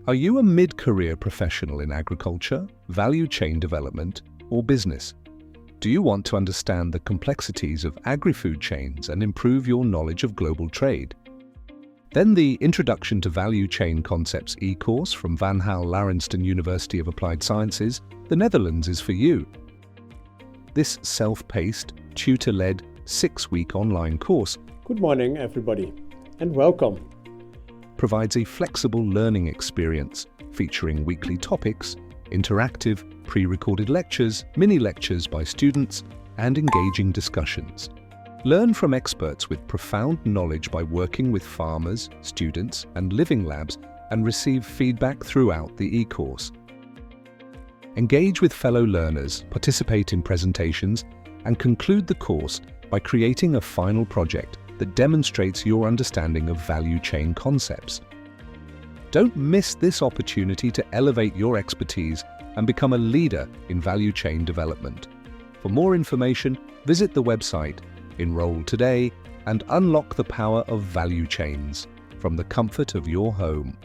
Are you a mid-career professional in agriculture, value chain development, or business? Do you want to understand the complexities of agri-food chains and improve your knowledge of global trade? Then the Introduction to Value Chain Concepts e-course from Van Hal Laurenston University of Applied Sciences, the Netherlands is for you. This self-paced, tutor-led, 6-week online course Good morning, everybody, and welcome. Provides a flexible learning experience featuring weekly topics, interactive, pre-recorded lectures, mini-lectures by students, and engaging discussions. Learn from experts with profound knowledge by working with farmers, students, and living labs, and receive feedback throughout the e-course. Engage with fellow learners, participate in presentations, and conclude the course by creating a final project that demonstrates your understanding of value chain concepts. Don't miss this opportunity to elevate your expertise and become a leader in value chain development. For more information, visit the website, enroll today, and unlock the power of value chains from the comfort of your home.